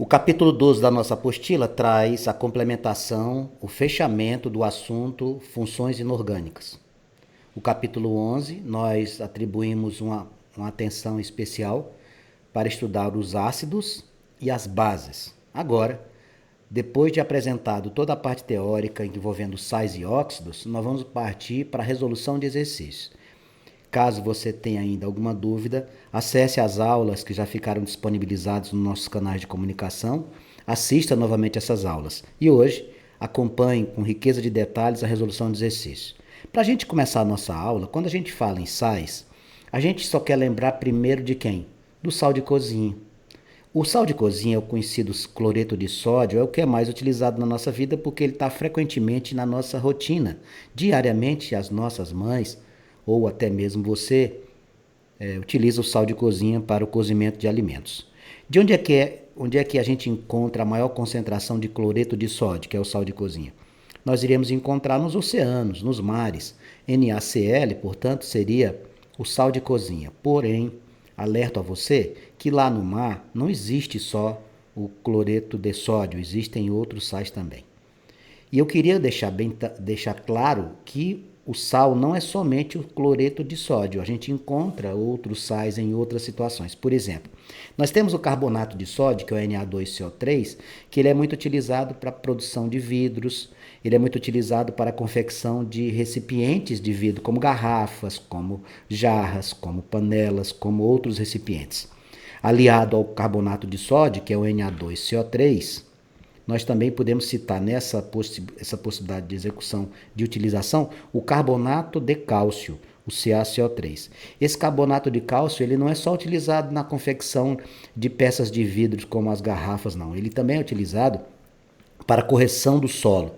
O capítulo 12 da nossa apostila traz a complementação, o fechamento do assunto funções inorgânicas. O capítulo 11, nós atribuímos uma atenção especial para estudar os ácidos e as bases. Agora, depois de apresentado toda a parte teórica envolvendo sais e óxidos, nós vamos partir para a resolução de exercícios. Caso você tenha ainda alguma dúvida, acesse as aulas que já ficaram disponibilizadas nos nossos canais de comunicação, assista novamente essas aulas e hoje acompanhe com riqueza de detalhes a resolução de exercícios. Para a gente começar a nossa aula, quando a gente fala em sais, a gente só quer lembrar primeiro de quem? Do sal de cozinha. O sal de cozinha, o conhecido cloreto de sódio, é o que é mais utilizado na nossa vida porque ele está frequentemente na nossa rotina. Diariamente, as nossas mães, ou até mesmo você, utiliza o sal de cozinha para o cozimento de alimentos. De onde é que a gente encontra a maior concentração de cloreto de sódio, que é o sal de cozinha? Nós iremos encontrar nos oceanos, nos mares. NaCl, portanto, seria o sal de cozinha. Porém, alerto a você que lá no mar não existe só o cloreto de sódio, existem outros sais também. E eu queria deixar claro que o sal não é somente o cloreto de sódio, a gente encontra outros sais em outras situações. Por exemplo, nós temos o carbonato de sódio, que é o Na2CO3, que ele é muito utilizado para a produção de vidros, ele é muito utilizado para a confecção de recipientes de vidro, como garrafas, como jarras, como panelas, como outros recipientes. Aliado ao carbonato de sódio, que é o Na2CO3, nós também podemos citar essa possibilidade de execução de utilização o carbonato de cálcio, o CaCO3. Esse carbonato de cálcio ele não é só utilizado na confecção de peças de vidro como as garrafas, não. Ele também é utilizado para a correção do solo.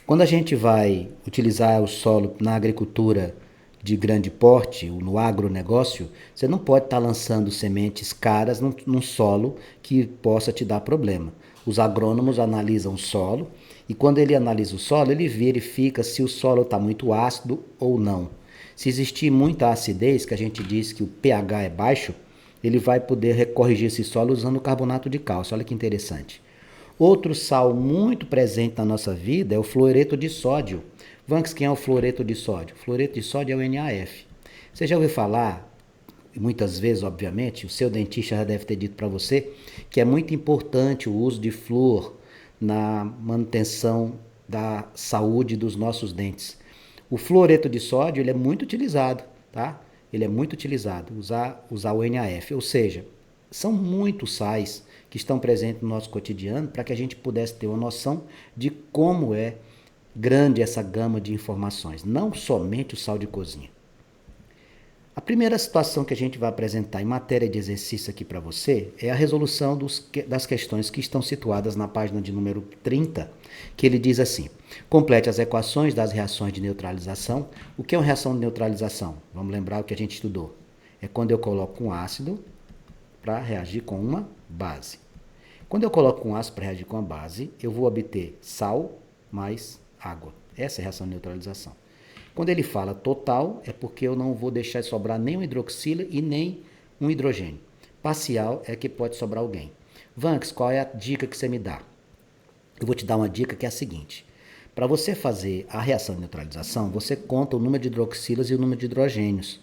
Quando a gente vai utilizar o solo na agricultura de grande porte, no agronegócio, você não pode estar lançando sementes caras num solo que possa te dar problema. Os agrônomos analisam o solo e quando ele analisa o solo, ele verifica se o solo está muito ácido ou não. Se existir muita acidez, que a gente diz que o pH é baixo, ele vai poder corrigir esse solo usando o carbonato de cálcio. Olha que interessante. Outro sal muito presente na nossa vida é o fluoreto de sódio. Vanks, quem é o fluoreto de sódio? O fluoreto de sódio é o NaF. Você já ouviu falar, muitas vezes, obviamente, o seu dentista já deve ter dito para você, que é muito importante o uso de flúor na manutenção da saúde dos nossos dentes. O fluoreto de sódio ele é muito utilizado, tá? Ele é muito utilizado, usar o NaF, ou seja, são muitos sais que estão presentes no nosso cotidiano para que a gente pudesse ter uma noção de como é grande essa gama de informações, não somente o sal de cozinha. A primeira situação que a gente vai apresentar em matéria de exercício aqui para você é a resolução das questões que estão situadas na página de número 30, que ele diz assim: complete as equações das reações de neutralização. O que é uma reação de neutralização? Vamos lembrar o que a gente estudou. É quando eu coloco um ácido para reagir com uma base. Quando eu coloco um ácido para reagir com a base, eu vou obter sal mais água. Essa é a reação de neutralização. Quando ele fala total, é porque eu não vou deixar sobrar nem um hidroxila e nem um hidrogênio. Parcial é que pode sobrar alguém. Vanks, qual é a dica que você me dá? Eu vou te dar uma dica que é a seguinte. Para você fazer a reação de neutralização, você conta o número de hidroxilas e o número de hidrogênios.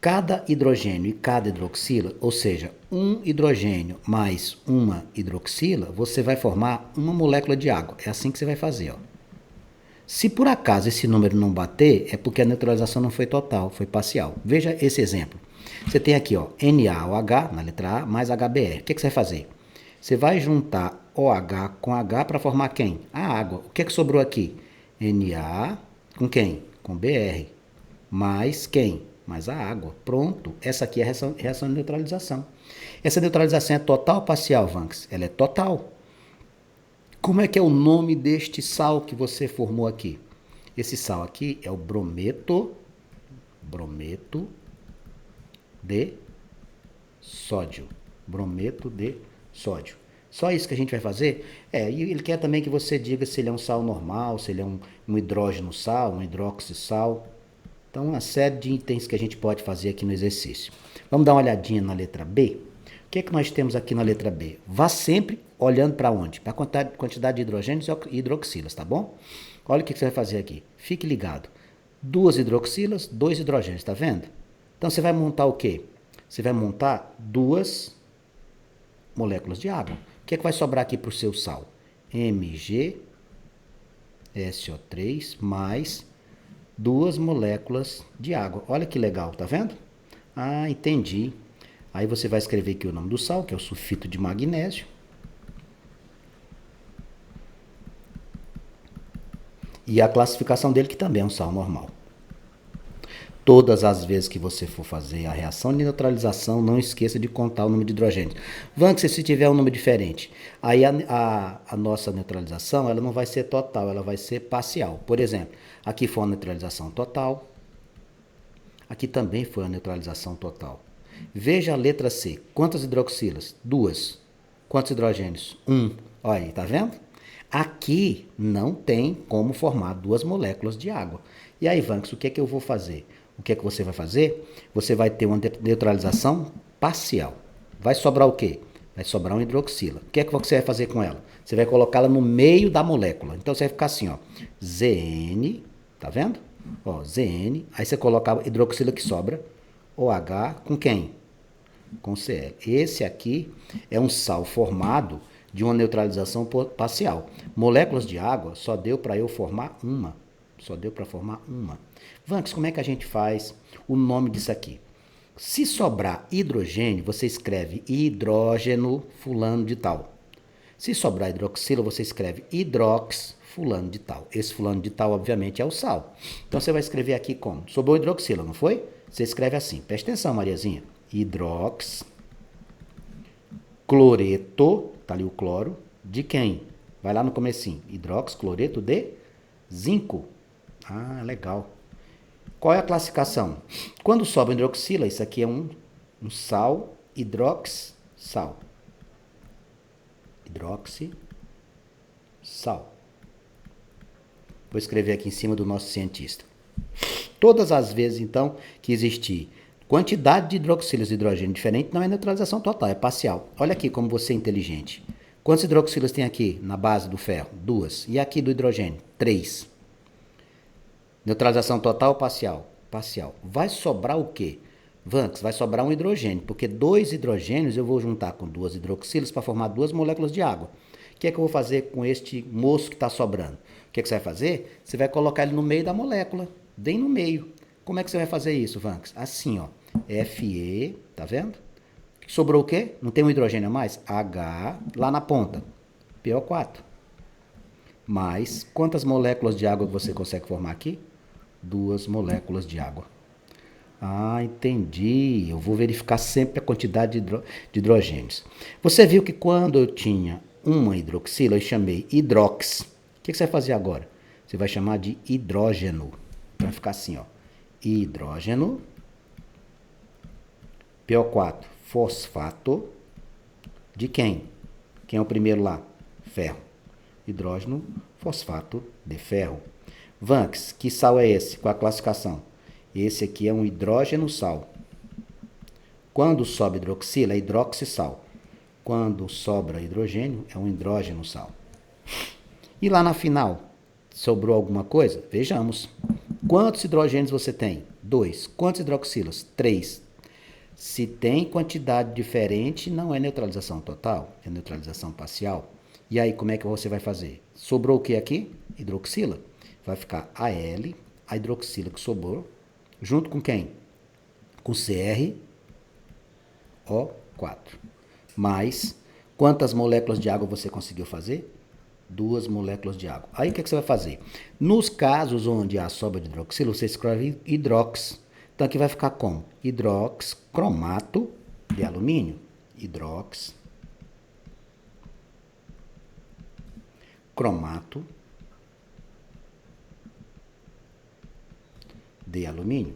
Cada hidrogênio e cada hidroxila, ou seja, um hidrogênio mais uma hidroxila, você vai formar uma molécula de água. É assim que você vai fazer, ó. Se por acaso esse número não bater, é porque a neutralização não foi total, foi parcial. Veja esse exemplo. Você tem aqui, ó, NaOH, na letra A, mais HBr. O que você vai fazer? Você vai juntar OH com H para formar quem? A água. O que sobrou aqui? Na com quem? Com Br. Mais quem? Mais a água. Pronto. Essa aqui é a reação de neutralização. Essa neutralização é total ou parcial, Vanks? Ela é total. Como é que é o nome deste sal que você formou aqui? Esse sal aqui é o brometo de sódio. Brometo de sódio. Só isso que a gente vai fazer? E ele quer também que você diga se ele é um sal normal, se ele é um hidrógeno sal, um hidroxissal. Então, uma série de itens que a gente pode fazer aqui no exercício. Vamos dar uma olhadinha na letra B? que é que nós temos aqui na letra B? Vá sempre olhando para onde? Para a quantidade de hidrogênios e hidroxilas, tá bom? Olha o que você vai fazer aqui. Fique ligado. 2 hidroxilas, 2 hidrogênios, tá vendo? Então você vai montar o quê? Você vai montar 2 moléculas de água. O que é que vai sobrar aqui para o seu sal? MgSO3 mais 2 moléculas de água. Olha que legal, tá vendo? Ah, entendi. Aí você vai escrever aqui o nome do sal, que é o sulfito de magnésio. E a classificação dele, que também é um sal normal. Todas as vezes que você for fazer a reação de neutralização, não esqueça de contar o número de hidrogênios. Vance se tiver um número diferente. Aí a nossa neutralização ela não vai ser total, ela vai ser parcial. Por exemplo, aqui foi uma neutralização total. Aqui também foi uma neutralização total. Veja a letra C. Quantas hidroxilas? 2. Quantos hidrogênios? 1. Olha aí, tá vendo? Aqui não tem como formar 2 moléculas de água. E aí, Vanks, o que é que eu vou fazer? O que é que você vai fazer? Você vai ter uma neutralização parcial. Vai sobrar o quê? Vai sobrar uma hidroxila. O que é que você vai fazer com ela? Você vai colocá-la no meio da molécula. Então você vai ficar assim, ó. Zn, tá vendo? Ó, Zn. Aí você coloca a hidroxila que sobra. OH com quem? Com Cl. Esse aqui é um sal formado de uma neutralização parcial. Moléculas de água só deu para eu formar uma. Só deu para formar uma. Vanks, como é que a gente faz o nome disso aqui? Se sobrar hidrogênio, você escreve hidrógeno fulano de tal. Se sobrar hidroxila, você escreve hidrox fulano de tal. Esse fulano de tal, obviamente, é o sal. Então, você vai escrever aqui como? Sobrou hidroxila, não foi? Você escreve assim. Presta atenção, Mariazinha. Hidrox, cloreto, tá ali o cloro, de quem? Vai lá no comecinho. Hidrox, cloreto de zinco. Ah, legal. Qual é a classificação? Quando sobe hidroxila, isso aqui é um sal, hidrox, sal. Hidroxi, sal. Vou escrever aqui em cima do nosso cientista. Todas as vezes, então, que existir quantidade de hidroxilas de hidrogênio diferente, não é neutralização total, é parcial. Olha aqui como você é inteligente. Quantas hidroxilas tem aqui na base do ferro? 2. E aqui do hidrogênio? 3. Neutralização total ou parcial? Parcial. Vai sobrar o quê? Vanks, vai sobrar um hidrogênio, porque 2 hidrogênios eu vou juntar com 2 hidroxilas para formar 2 moléculas de água. O que é que eu vou fazer com este moço que está sobrando? O que é que você vai fazer? Você vai colocar ele no meio da molécula, bem no meio. Como é que você vai fazer isso, Vanks? Assim, ó. Fe, tá vendo? Sobrou o quê? Não tem um hidrogênio a mais? H, lá na ponta. PO4. Mais, quantas moléculas de água você consegue formar aqui? 2 moléculas de água. Ah, entendi. Eu vou verificar sempre a quantidade de hidrogênios. Você viu que quando eu tinha uma hidroxila, eu chamei hidrox. O que você vai fazer agora? Você vai chamar de hidrógeno. Vai ficar assim, ó. Hidrógeno. PO4, fosfato. De quem? Quem é o primeiro lá? Ferro. Hidrógeno, fosfato de ferro. Vanks, que sal é esse? Qual a classificação? Esse aqui é um hidrógeno sal. Quando sobe hidroxila, é hidroxissal. Quando sobra hidrogênio, é um hidrógeno sal. E lá na final, sobrou alguma coisa? Vejamos. Quantos hidrogênios você tem? 2. Quantas hidroxilas? 3. Se tem quantidade diferente, não é neutralização total, é neutralização parcial. E aí, como é que você vai fazer? Sobrou o que aqui? Hidroxila. Vai ficar Al, a hidroxila que sobrou, junto com quem? Com CrO4. Mais, quantas moléculas de água você conseguiu fazer? 2 moléculas de água. Aí, o que você vai fazer? Nos casos onde há sobra de hidroxila, você escreve hidrox. Então, aqui vai ficar como? Hidrox, cromato de alumínio. Hidrox, cromato de alumínio.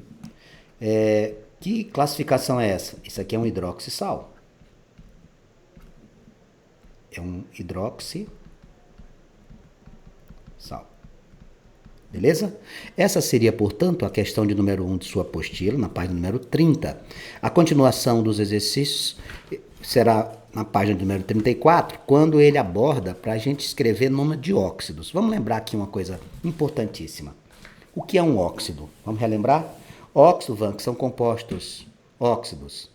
Que classificação é essa? Isso aqui é um hidroxissal. É um hidroxissal. Beleza? Essa seria, portanto, a questão de número 1 de sua apostila, na página número 30. A continuação dos exercícios será na página número 34, quando ele aborda para a gente escrever nome de óxidos. Vamos lembrar aqui uma coisa importantíssima. O que é um óxido? Vamos relembrar? Óxido, Van, que são compostos óxidos.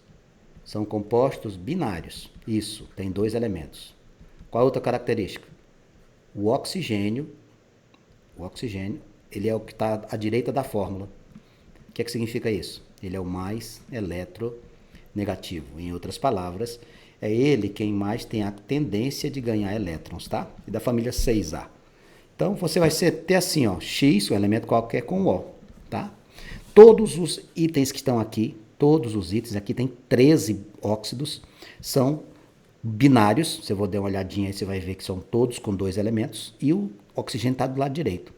São compostos binários. Isso, tem 2 elementos. Qual a outra característica? O oxigênio, ele é o que está à direita da fórmula. O que significa isso? Ele é o mais eletronegativo. Em outras palavras, é ele quem mais tem a tendência de ganhar elétrons, tá? E da família 6A. Então, você vai ter assim, ó, X, um elemento qualquer com O, tá? Todos os itens que estão aqui, todos os itens, aqui tem 13 óxidos, são binários. Você vai dar uma olhadinha aí, você vai ver que são todos com 2 elementos, e o oxigênio está do lado direito.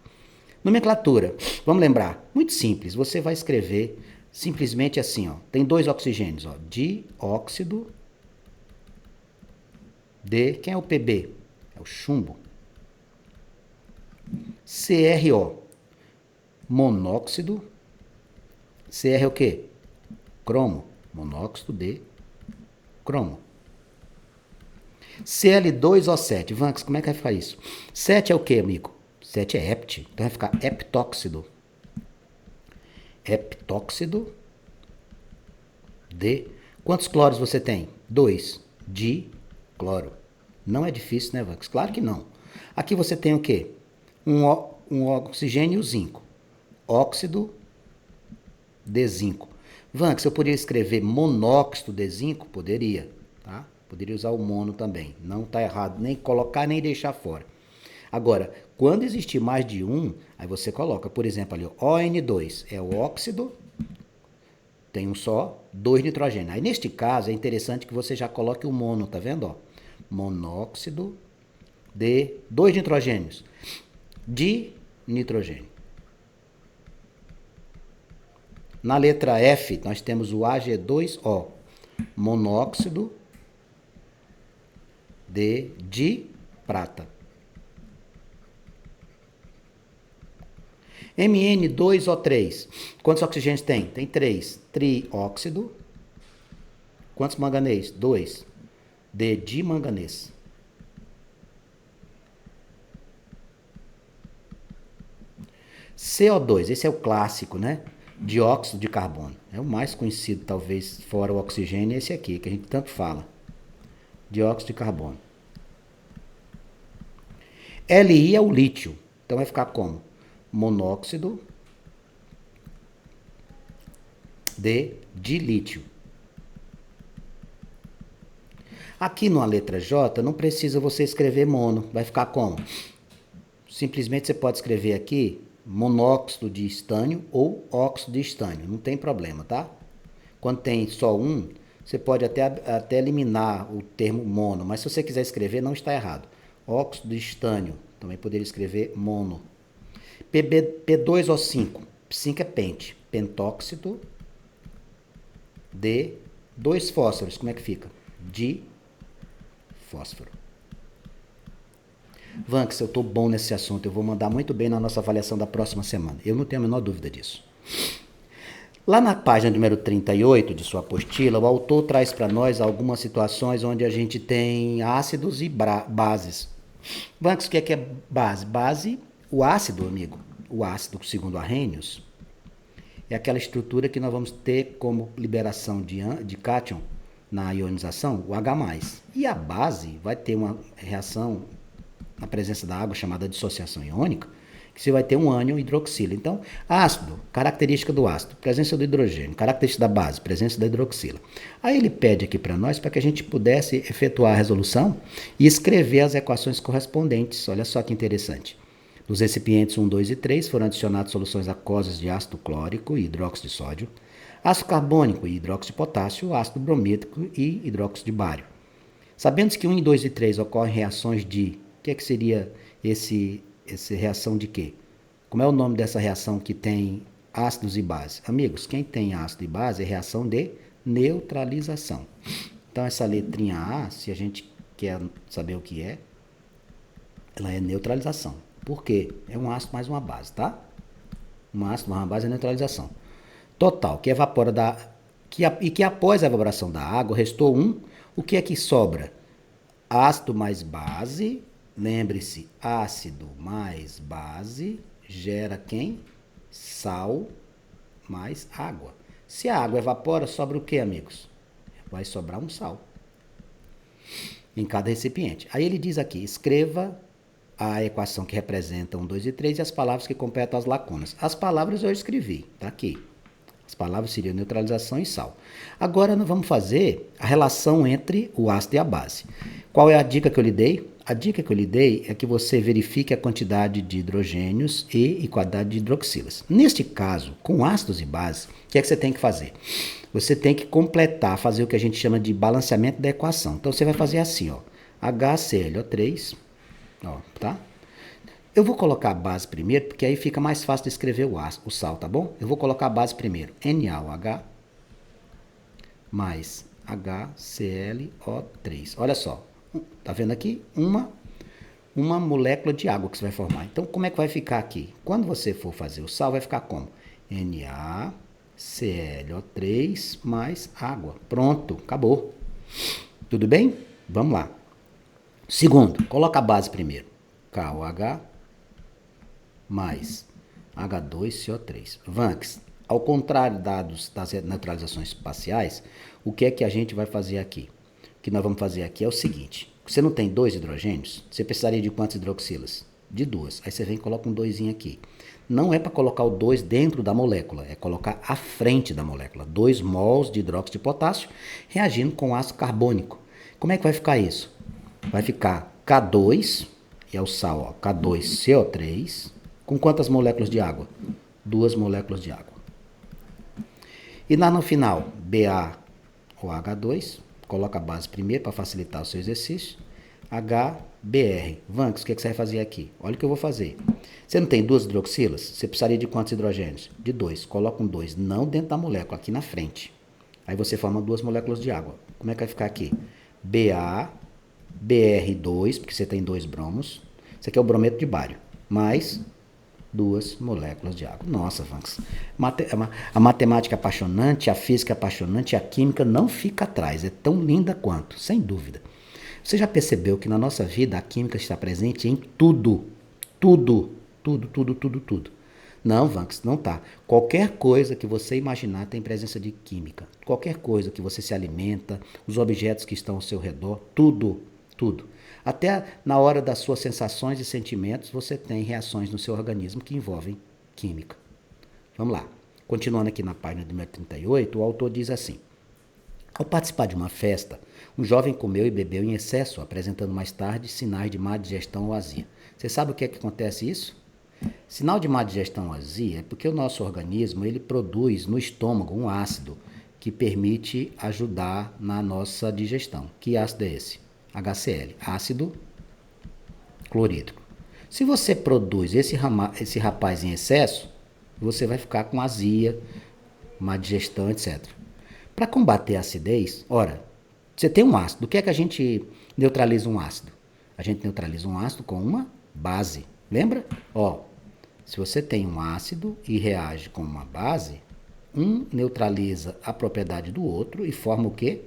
Nomenclatura, vamos lembrar, muito simples, você vai escrever simplesmente assim, ó, tem 2 oxigênios, ó, dióxido de, quem é o PB? É o chumbo. CRO, monóxido, CR é o quê? Cromo, monóxido de cromo. Cl2O7, Vanks, como é que vai ficar isso? 7 é o quê, amigo? 7 é hept, então vai ficar heptóxido. Heptóxido de... Quantos cloros você tem? 2. Dicloro. Não é difícil, né, Vanks? Claro que não. Aqui você tem o quê? Um oxigênio e o zinco. Óxido de zinco. Vanks, eu poderia escrever monóxido de zinco? Poderia, tá? Poderia usar o mono também. Não está errado nem colocar nem deixar fora. Agora, quando existir mais de um, aí você coloca, por exemplo, ali, ON2 é o óxido, tem um só, 2 nitrogênio. Aí, neste caso, é interessante que você já coloque o mono, tá vendo? Ó? Monóxido de 2 nitrogênios, de nitrogênio. Na letra F, nós temos o Ag2O, monóxido de prata. Mn2O3. Quantos oxigênios tem? Tem 3. Trióxido. Quantos manganês? 2. De dimanganês. CO2. Esse é o clássico, né? Dióxido de carbono. É o mais conhecido, talvez, fora o oxigênio, esse aqui, que a gente tanto fala. Dióxido de carbono. Li é o lítio. Então vai ficar como? Monóxido de dilítio. Aqui na letra J, não precisa você escrever mono. Vai ficar como? Simplesmente você pode escrever aqui monóxido de estânio ou óxido de estânio. Não tem problema, tá? Quando tem só um, você pode até eliminar o termo mono. Mas se você quiser escrever, não está errado. Óxido de estânio. Também poderia escrever mono. P2O5. 5 é pente. Pentóxido de 2 fósforos. Como é que fica? De fósforo. Vanks, eu estou bom nesse assunto. Eu vou mandar muito bem na nossa avaliação da próxima semana. Eu não tenho a menor dúvida disso. Lá na página número 38 de sua apostila, o autor traz para nós algumas situações onde a gente tem ácidos e bases. Vanks, o que é base? Base, o ácido, amigo. O ácido, segundo Arrhenius, é aquela estrutura que nós vamos ter como liberação de cátion na ionização, o H+. E a base vai ter uma reação na presença da água chamada dissociação iônica, que você vai ter um ânion hidroxila. Então, ácido, característica do ácido, presença do hidrogênio, característica da base, presença da hidroxila. Aí ele pede aqui para nós para que a gente pudesse efetuar a resolução e escrever as equações correspondentes. Olha só que interessante. Nos recipientes 1, 2 e 3 foram adicionadas soluções aquosas de ácido clórico e hidróxido de sódio, ácido carbônico e hidróxido de potássio, ácido bromídico e hidróxido de bário. Sabendo que 1, 2 e 3 ocorrem reações de... O que seria essa reação de quê? Como é o nome dessa reação que tem ácidos e bases? Amigos, quem tem ácido e base é reação de neutralização. Então, essa letrinha A, se a gente quer saber o que é, ela é neutralização. Por quê? É um ácido mais uma base, tá? Um ácido mais uma base é neutralização. Total, que evapora e que após a evaporação da água, restou um O que é que sobra? Ácido mais base, lembre-se, ácido mais base gera quem? Sal mais água. Se a água evapora, sobra o que, amigos? Vai sobrar um sal em cada recipiente. Aí ele diz aqui, escreva a equação que representa 1, 2 e 3 e as palavras que completam as lacunas. As palavras eu escrevi, tá aqui. As palavras seriam neutralização e sal. Agora nós vamos fazer a relação entre o ácido e a base. Qual é a dica que eu lhe dei? A dica que eu lhe dei é que você verifique a quantidade de hidrogênios e quantidade de hidroxilas. Neste caso, com ácidos e bases, o que é que você tem que fazer? Você tem que completar, fazer o que a gente chama de balanceamento da equação. Então você vai fazer assim, ó, HClO3, ó, tá? Eu vou colocar a base primeiro, porque aí fica mais fácil de escrever o sal, tá bom? Eu vou colocar a base primeiro. NaOH mais HClO3. Olha só, tá vendo aqui? Uma molécula de água que você vai formar. Então, como é que vai ficar aqui? Quando você for fazer o sal, vai ficar como? NaClO3 mais água. Pronto, acabou. Tudo bem? Vamos lá. Segundo, coloca a base primeiro. KOH mais H2CO3. Vanks, ao contrário das neutralizações parciais, o que é que a gente vai fazer aqui? O que nós vamos fazer aqui é o seguinte. Você não tem 2 hidrogênios? Você precisaria de quantas hidroxilas? De 2. Aí você vem e coloca um 2 aqui. Não é para colocar o 2 dentro da molécula, é colocar à frente da molécula. 2 mols de hidróxido de potássio reagindo com ácido carbônico. Como é que vai ficar isso? Vai ficar K2, que é o sal, ó, K2CO3, com quantas moléculas de água? 2 moléculas de água. E lá no final, BaOH2, coloca a base primeiro para facilitar o seu exercício. HBr. Vanks, o que você vai fazer aqui? Olha o que eu vou fazer. Você não tem 2 hidroxilas? Você precisaria de quantos hidrogênios? De 2. Coloca um 2, não dentro da molécula, aqui na frente. Aí você forma 2 moléculas de água. Como é que vai ficar aqui? BaBr2, porque você tem 2 bromos. Isso aqui é o brometo de bário. Mais 2 moléculas de água. Nossa, Vanks. A matemática é apaixonante, a física é apaixonante, a química não fica atrás. É tão linda quanto, sem dúvida. Você já percebeu que na nossa vida a química está presente em tudo? Tudo. Tudo, tudo, tudo, tudo. Não, Vanks, não tá. Qualquer coisa que você imaginar tem presença de química. Qualquer coisa que você se alimenta, os objetos que estão ao seu redor, tudo, tudo. Até na hora das suas sensações e sentimentos, você tem reações no seu organismo que envolvem química. Vamos lá. Continuando aqui na página número 38, o autor diz assim: ao participar de uma festa, um jovem comeu e bebeu em excesso, apresentando mais tarde sinais de má digestão ou azia. Você sabe o que é que acontece isso? Sinal de má digestão ou azia é porque o nosso organismo ele produz no estômago um ácido que permite ajudar na nossa digestão. Que ácido é esse? HCl, ácido clorídrico. Se você produz esse rapaz em excesso, você vai ficar com azia, má digestão, etc. Para combater a acidez, ora, você tem um ácido. Do que é que a gente neutraliza um ácido? A gente neutraliza um ácido com uma base. Lembra? Ó, se você tem um ácido e reage com uma base, um neutraliza a propriedade do outro e forma o quê?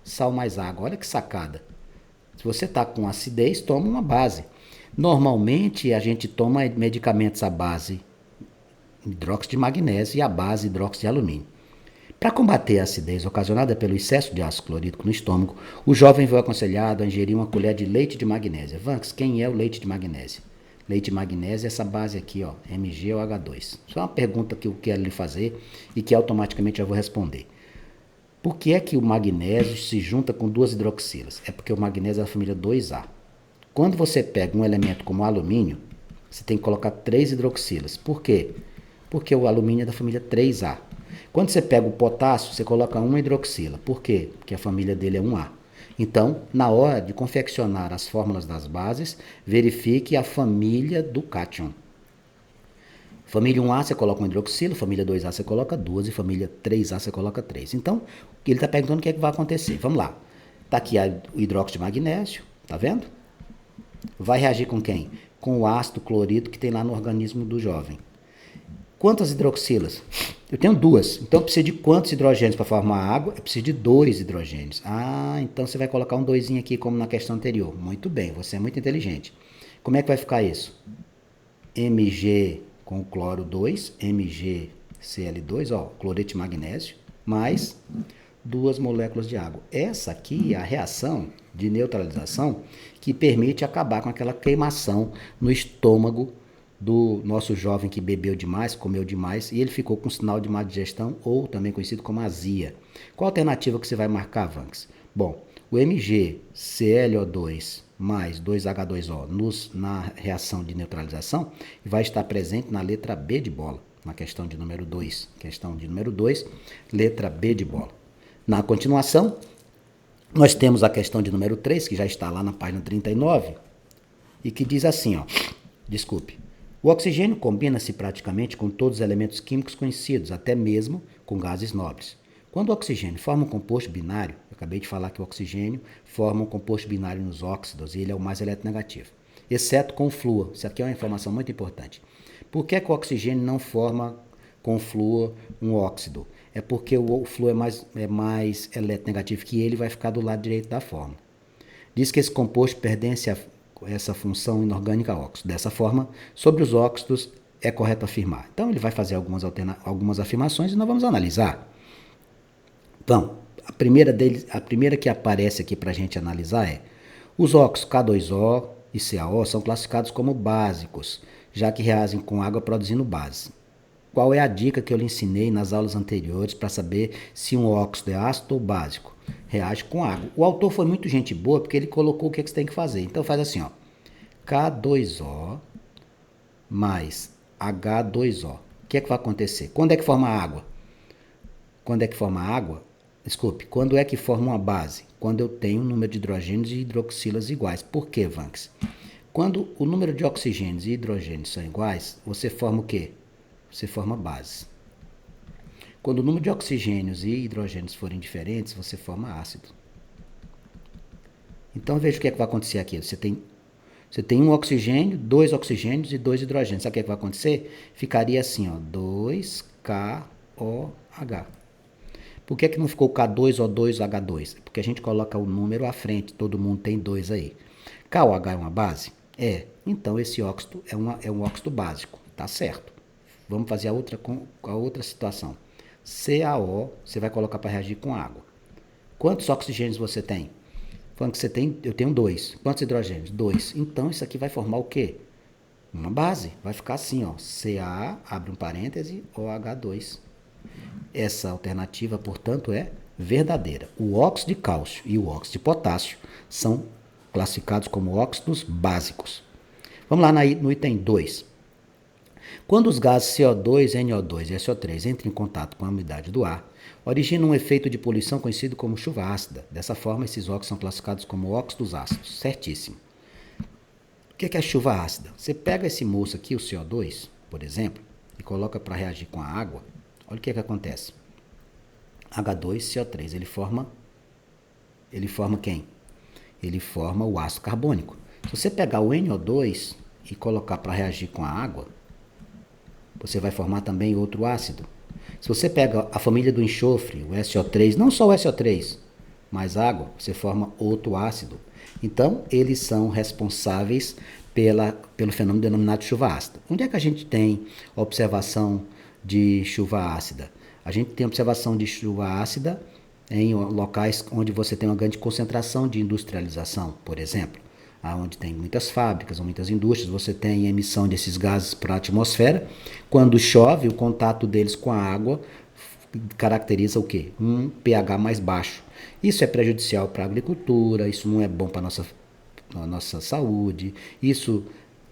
Sal mais água. Olha que sacada. Se você está com acidez, toma uma base. Normalmente, a gente toma medicamentos à base hidróxido de magnésio e à base hidróxido de alumínio. Para combater a acidez ocasionada pelo excesso de ácido clorídrico no estômago, o jovem foi aconselhado a ingerir uma colher de leite de magnésia. Vanks, quem é o leite de magnésia? Leite de magnésia é essa base aqui, ó, MgOH2. Isso é uma pergunta que eu quero lhe fazer e que automaticamente eu vou responder. Por que é que o magnésio se junta com 2 hidroxilas? É porque o magnésio é da família 2A. Quando você pega um elemento como o alumínio, você tem que colocar 3 hidroxilas. Por quê? Porque o alumínio é da família 3A. Quando você pega o potássio, você coloca 1 hidroxila. Por quê? Porque a família dele é 1A. Então, na hora de confeccionar as fórmulas das bases, verifique a família do cátion. Família 1A você coloca 1 hidroxila, família 2A você coloca 2 e família 3A você coloca 3. Então, ele está perguntando o que é que vai acontecer. Vamos lá. Está aqui o hidróxido de magnésio, tá vendo? Vai reagir com quem? Com o ácido clorídrico que tem lá no organismo do jovem. Quantas hidroxilas? Eu tenho duas. Então eu preciso de quantos hidrogênios para formar água? Eu preciso de 2 hidrogênios. Ah, então você vai colocar um doisinho aqui como na questão anterior. Muito bem, você é muito inteligente. Como é que vai ficar isso? Mg com cloro 2, MgCl2, ó, cloreto de magnésio, mais 2 moléculas de água. Essa aqui é a reação de neutralização que permite acabar com aquela queimação no estômago do nosso jovem que bebeu demais, comeu demais e ele ficou com sinal de má digestão ou também conhecido como azia. Qual a alternativa que você vai marcar, Vanks? Bom, o MgClO2 mais 2H2O na reação de neutralização vai estar presente na letra B de bola, na questão de número 2. Questão de número 2, letra B de bola. Na continuação, nós temos a questão de número 3, que já está lá na página 39, e que diz assim, ó, desculpe. O oxigênio combina-se praticamente com todos os elementos químicos conhecidos, até mesmo com gases nobres. Quando o oxigênio forma um composto binário, eu acabei de falar que o oxigênio forma um composto binário nos óxidos e ele é o mais eletronegativo, exceto com o flúor. Isso aqui é uma informação muito importante. Por que o oxigênio não forma com o flúor um óxido? É porque o flúor é mais eletronegativo que ele, vai ficar do lado direito da fórmula. Diz que esse composto pertence a essa função inorgânica óxido. Dessa forma, sobre os óxidos é correto afirmar. Então ele vai fazer algumas afirmações e nós vamos analisar. Então, a primeira que aparece aqui para a gente analisar é: os óxidos K2O e CaO são classificados como básicos, já que reagem com água produzindo base. Qual é a dica que eu lhe ensinei nas aulas anteriores para saber se um óxido é ácido ou básico? Reage com água. O autor foi muito gente boa porque ele colocou o que você tem que fazer. Então faz assim, ó. K2O mais H2O. O que é que vai acontecer? Quando é que forma água? Quando é que forma água? Desculpe, quando é que forma uma base? Quando eu tenho um número de hidrogênios e hidroxilas iguais. Por quê, Vanks? Quando o número de oxigênios e hidrogênios são iguais, você forma o quê? Você forma base. Quando o número de oxigênios e hidrogênios forem diferentes, você forma ácido. Então veja o que é que vai acontecer aqui. Você tem um oxigênio, 2 oxigênios e 2 hidrogênios. Sabe o que é que vai acontecer? Ficaria assim, ó, 2KOH. Por que não ficou K2O2H2? Porque a gente coloca o número à frente, todo mundo tem 2 aí. KOH é uma base? É. Então esse óxido é um óxido básico, tá certo. Vamos fazer a outra situação. CaO, você vai colocar para reagir com água. Quantos oxigênios você tem? Falando que você tem, eu tenho 2. Quantos hidrogênios? 2. Então isso aqui vai formar o quê? Uma base. Vai ficar assim, ó. Ca, abre um parêntese, OH2. Essa alternativa, portanto, é verdadeira. O óxido de cálcio e o óxido de potássio são classificados como óxidos básicos. Vamos lá no item 2. Quando os gases CO2, NO2 e SO3 entram em contato com a umidade do ar, originam um efeito de poluição conhecido como chuva ácida. Dessa forma, esses óxidos são classificados como óxidos ácidos. Certíssimo. O que é chuva ácida? Você pega esse moço aqui, o CO2, por exemplo, e coloca para reagir com a água. Olha o que acontece. H2CO3, ele forma quem? Ele forma o ácido carbônico. Se você pegar o NO2 e colocar para reagir com a água, você vai formar também outro ácido. Se você pega a família do enxofre, o SO3, não só o SO3, mas água, você forma outro ácido. Então, eles são responsáveis pelo fenômeno denominado chuva ácida. Onde é que a gente tem observação de chuva ácida? A gente tem observação de chuva ácida em locais onde você tem uma grande concentração de industrialização, por exemplo. Onde tem muitas fábricas ou muitas indústrias, você tem emissão desses gases para a atmosfera. Quando chove, o contato deles com a água caracteriza o quê? Um pH mais baixo. Isso é prejudicial para a agricultura, isso não é bom para a nossa saúde, isso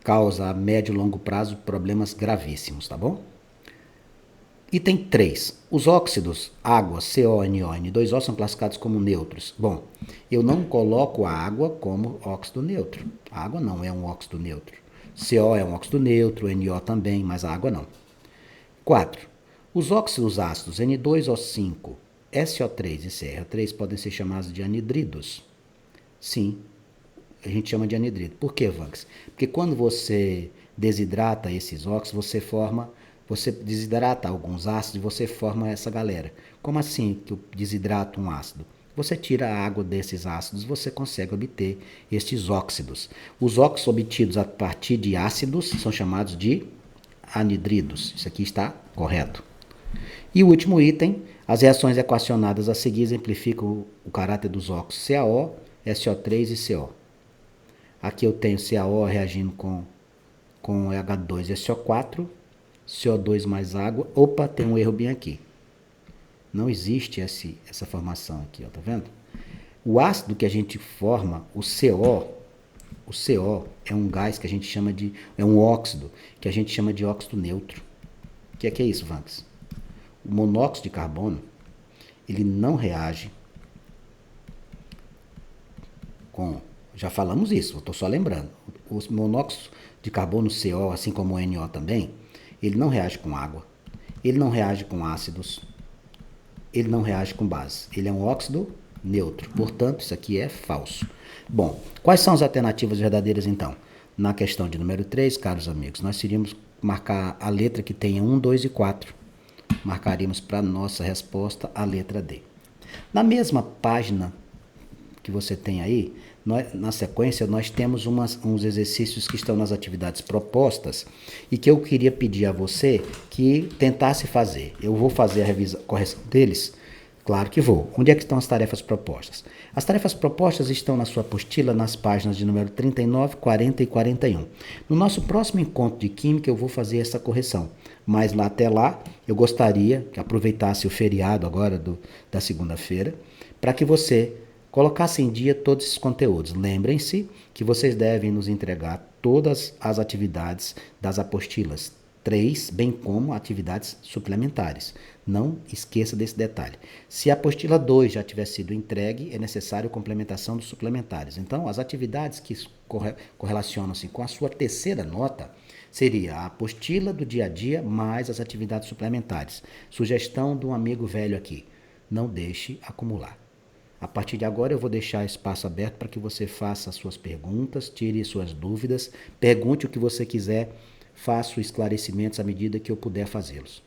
causa a médio e longo prazo problemas gravíssimos, tá bom? Item 3. Os óxidos, água, CO, NO, N2O são classificados como neutros. Bom, eu não coloco a água como óxido neutro. A água não é um óxido neutro. CO é um óxido neutro, NO também, mas a água não. 4. Os óxidos ácidos N2O5, SO3 e CR3 podem ser chamados de anidridos. Sim, a gente chama de anidrido. Por que, Vanks? Porque quando você desidrata esses óxidos, Você desidrata alguns ácidos e você forma essa galera. Como assim que eu desidrato um ácido? Você tira a água desses ácidos, você consegue obter estes óxidos. Os óxidos obtidos a partir de ácidos são chamados de anidridos. Isso aqui está correto. E o último item, as reações equacionadas a seguir exemplificam o caráter dos óxidos CaO, SO3 e CO. Aqui eu tenho CaO reagindo com H2 e SO4, CO2 mais água. Opa, tem um erro bem aqui. Não existe essa formação aqui, ó, tá vendo? O ácido que a gente forma, o CO é um gás que a gente chama de, é um óxido, que a gente chama de óxido neutro. O que é isso, Vanks? O monóxido de carbono, ele não reage com, já falamos isso, eu estou só lembrando, o monóxido de carbono CO, assim como o NO também, ele não reage com água, ele não reage com ácidos, ele não reage com base, ele é um óxido neutro, portanto isso aqui é falso. Bom, quais são as alternativas verdadeiras então? Na questão de número 3, caros amigos, nós iríamos marcar a letra que tenha 1, 2 e 4. Marcaríamos para nossa resposta a letra D. Na mesma página que você tem aí, na sequência, nós temos uns exercícios que estão nas atividades propostas e que eu queria pedir a você que tentasse fazer. Eu vou fazer a correção deles. Claro que vou. Onde é que estão as tarefas propostas? As tarefas propostas estão na sua apostila, nas páginas de número 39, 40 e 41. No nosso próximo encontro de Química, eu vou fazer essa correção. Mas até lá, eu gostaria que aproveitasse o feriado agora da segunda-feira, para que você colocasse em dia todos esses conteúdos. Lembrem-se que vocês devem nos entregar todas as atividades das apostilas 3, bem como atividades suplementares. Não esqueça desse detalhe. Se a apostila 2 já tiver sido entregue, é necessário complementação dos suplementares. Então, as atividades que correlacionam-se com a sua terceira nota seria a apostila do dia a dia mais as atividades suplementares. Sugestão de um amigo velho aqui: não deixe acumular. A partir de agora eu vou deixar espaço aberto para que você faça as suas perguntas, tire suas dúvidas, pergunte o que você quiser, faça esclarecimentos à medida que eu puder fazê-los.